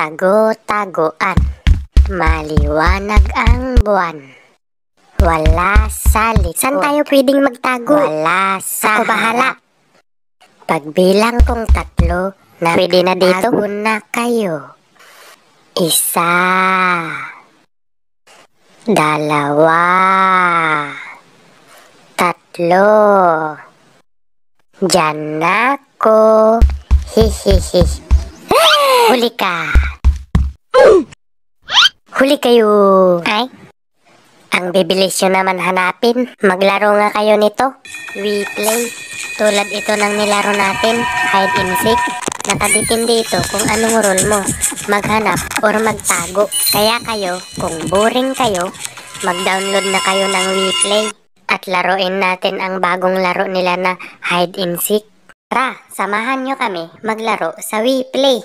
Tago-taguan, maliwanag ang buwan. Wala sa likod. Saan tayo pwedeng magtago? Wala sa Ako bahala. Pagbilang kong 3, na pwede na dito. Tago na kayo. 1, 2, 3. Diyan na ako. Hihihi. Huli ka. Huli kayo. Ay, ang bibilis nyo naman hanapin. Maglaro nga kayo nito. We play. Tulad ito ng nilaro natin. Hide and seek. Nakabitin dito kung anong role mo. Maghanap or magtago. Kaya kayo, kung boring kayo, mag-download na kayo ng We Play. At laruin natin ang bagong laro nila na hide and seek. Tara, samahan nyo kami maglaro sa We Play.